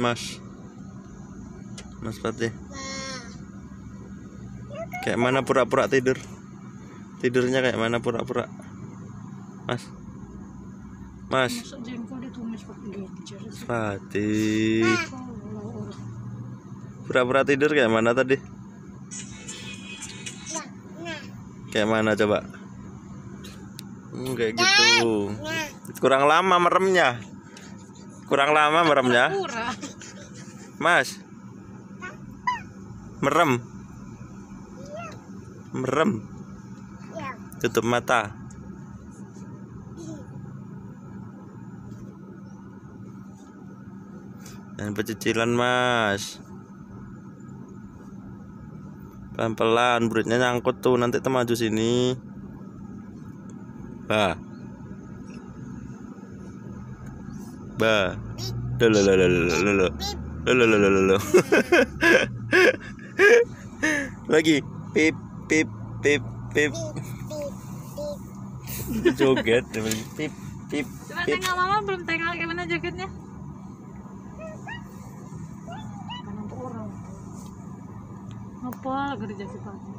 Mas Fatih. Kayak mana pura-pura tidur? Tidurnya kayak mana pura-pura? Mas Fatih. Pura-pura tidur kayak mana tadi? Kayak mana coba? Kayak gitu. Kurang lama meremnya. Mas. Merem. Tutup mata. Dan pecicilan, Mas. Pelan-pelan, buritnya nyangkut tuh, nanti maju sini. Bah. Lagi. Pip. Joget, pip. Coba tengok mama, belum tengok gimana jogetnya. Kan untuk orang. Ngapa lagi di jasi pagi.